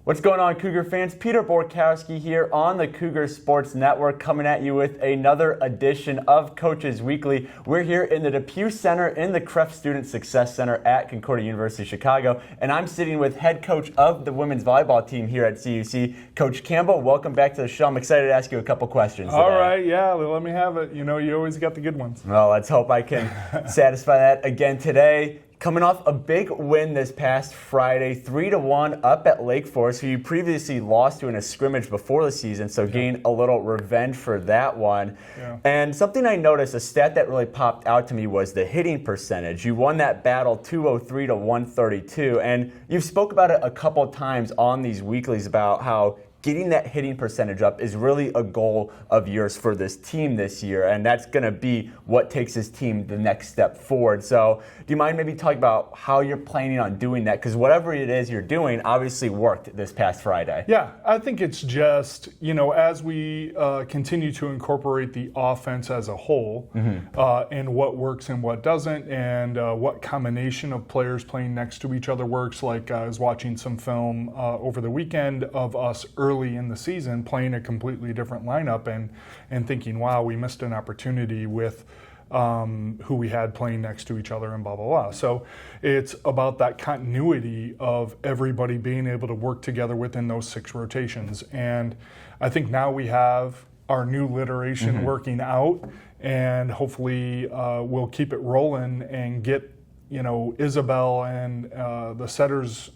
What's going on, Cougar fans? Peter Borkowski here on the Cougar Sports Network, coming at you with another edition of Coaches Weekly. We're here in the Depew Center in the Kreft Student Success Center at Concordia University, Chicago, and I'm sitting with head coach of the women's volleyball team here at CUC, Coach Campbell. Welcome back to the show. I'm excited to ask you a couple questions today. All right, yeah, let me have it. You know, you always got the good ones. Well, let's hope I can satisfy that again today. Coming off a big win this past Friday, 3-1 up at Lake Forest, who you previously lost to in a scrimmage before the season, so gained a little revenge for that one. Yeah. And something I noticed, a stat that really popped out to me was the hitting percentage. You won that battle 203 to 132, and you've spoke about it a couple times on these weeklies about how getting that hitting percentage up is really a goal of yours for this team this year, and that's going to be what takes this team the next step forward. So do you mind maybe talking about how you're planning on doing that? Because whatever it is you're doing obviously worked this past Friday. Yeah, I think it's just, you know, as we continue to incorporate the offense as a whole, and what works and what doesn't, and what combination of players playing next to each other works. Like I was watching some film over the weekend of us early in the season playing a completely different lineup and thinking, wow, we missed an opportunity with who we had playing next to each other and blah, blah, blah. So it's about that continuity of everybody being able to work together within those 6 rotations. And I think now we have our new iteration working out, and hopefully we'll keep it rolling and get, you know, Isabel and the setters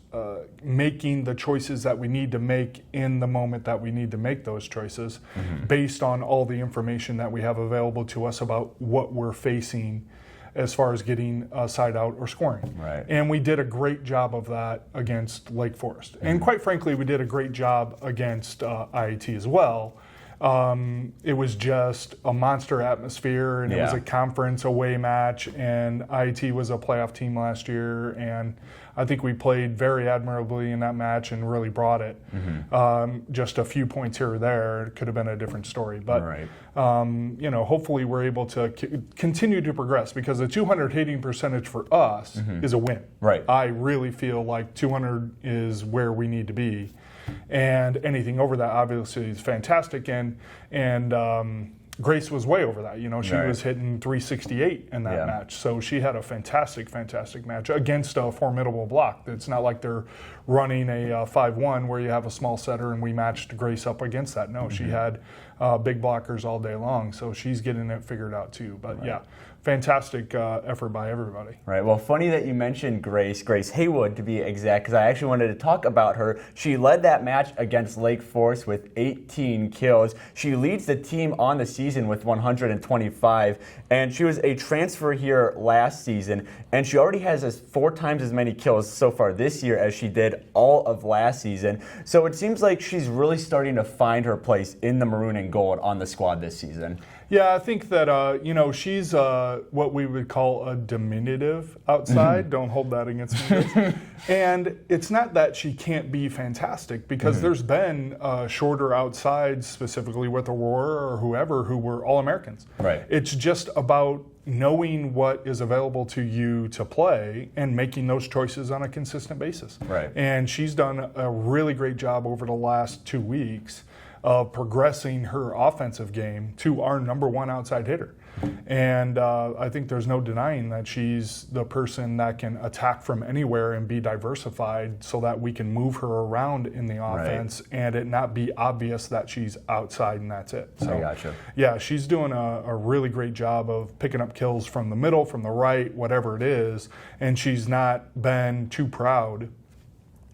making the choices that we need to make in the moment that we need to make those choices based on all the information that we have available to us about what we're facing as far as getting a side out or scoring. Right. And we did a great job of that against Lake Forest. And quite frankly, we did a great job against IIT as well. It was just a monster atmosphere, and it was a conference away match, and IIT was a playoff team last year, and I think we played very admirably in that match and really brought it. Just a few points here or there, it could have been a different story. But, you know, hopefully we're able to continue to progress, because the 200 hitting percentage for us is a win. Right. I really feel like 200 is where we need to be. And anything over that obviously is fantastic, and Grace was way over that. You know, she was hitting 368 in that match, so she had a fantastic match against a formidable block. It's not like they're running a 5-1 where you have a small setter and we matched Grace up against that. No, she had big blockers all day long, so she's getting it figured out too. But yeah, fantastic effort by everybody. Right. Well, funny that you mentioned Grace Heywood, to be exact, because I actually wanted to talk about her. She led that match against Lake Forest with 18 kills. She leads the team on the season with 125, and she was a transfer here last season, and she already has 4 times as many kills so far this year as she did all of last season. So it seems like she's really starting to find her place in the maroon and gold on the squad this season. Yeah, I think that, you know, she's what we would call a diminutive outside. Don't hold that against me. And it's not that she can't be fantastic, because there's been shorter outsides, specifically with Aurora or whoever, who were All-Americans. Right. It's just about knowing what is available to you to play and making those choices on a consistent basis. Right. And she's done a really great job over the last 2 weeks of progressing her offensive game to our #1 outside hitter. And I think there's no denying that she's the person that can attack from anywhere and be diversified, so that we can move her around in the offense and it not be obvious that she's outside and that's it. So, I gotcha. Yeah, she's doing a really great job of picking up kills from the middle, from the right, whatever it is, and she's not been too proud,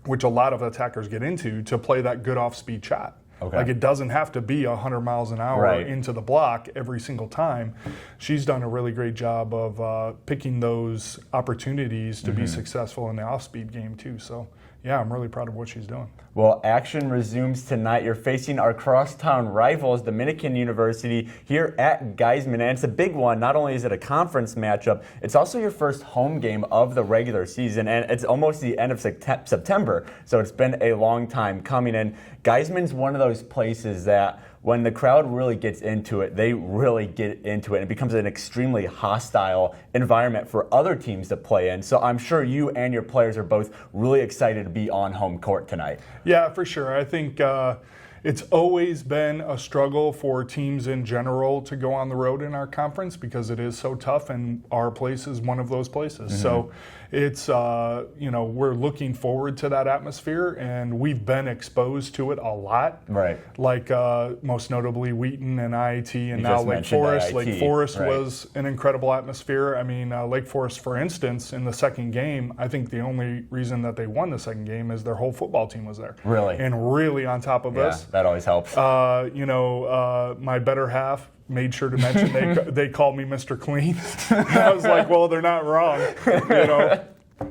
which a lot of attackers get into, to play that good off-speed shot. Okay. Like, it doesn't have to be 100 miles an hour into the block every single time. She's done a really great job of picking those opportunities to be successful in the off-speed game too. So, yeah, I'm really proud of what she's doing. Well, action resumes tonight. You're facing our crosstown rivals, Dominican University, here at Geiseman. And it's a big one. Not only is it a conference matchup, it's also your first home game of the regular season. And it's almost the end of September, so it's been a long time coming. And Geiseman's one of those places that when the crowd really gets into it, they really get into it, and it becomes an extremely hostile environment for other teams to play in. So I'm sure you and your players are both really excited to be on home court tonight. Yeah, for sure. I think it's always been a struggle for teams in general to go on the road in our conference because it is so tough, and our place is one of those places. So it's, we're looking forward to that atmosphere, and we've been exposed to it a lot. Right. Like most notably Wheaton and IIT, and You now just Lake mentioned Forest. IIT, Lake Forest right. was an incredible atmosphere. I mean, Lake Forest, for instance, in the second game, I think the only reason that they won the second game is their whole football team was there. Really? And really on top of us. That always helps. My better half made sure to mention they called me Mr. Clean. I was like, well, they're not wrong. They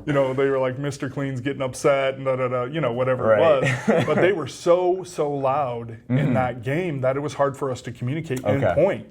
were like, Mr. Clean's getting upset and whatever Right. it was. But they were so loud in that game that it was hard for us to communicate and point.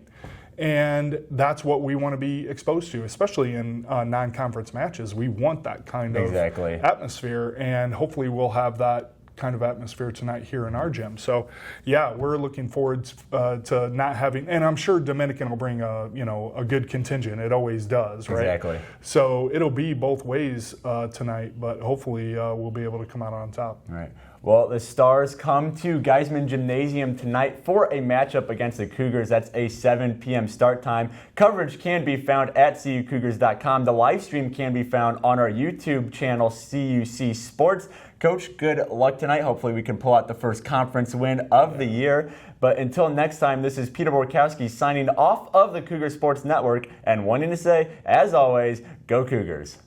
And that's what we want to be exposed to, especially in non-conference matches. We want that kind of atmosphere, and hopefully we'll have that kind of atmosphere tonight here in our gym. So, yeah, we're looking forward to not having, and I'm sure Dominican will bring a good contingent. It always does, right? Exactly. So it'll be both ways tonight, but hopefully we'll be able to come out on top. All right. Well, the Stars come to Geiseman Gymnasium tonight for a matchup against the Cougars. That's a 7 p.m. start time. Coverage can be found at cucougars.com. The live stream can be found on our YouTube channel, CUC Sports. Coach, good luck tonight. Hopefully we can pull out the first conference win of the year. But until next time, this is Peter Borkowski signing off of the Cougar Sports Network and wanting to say, as always, go Cougars.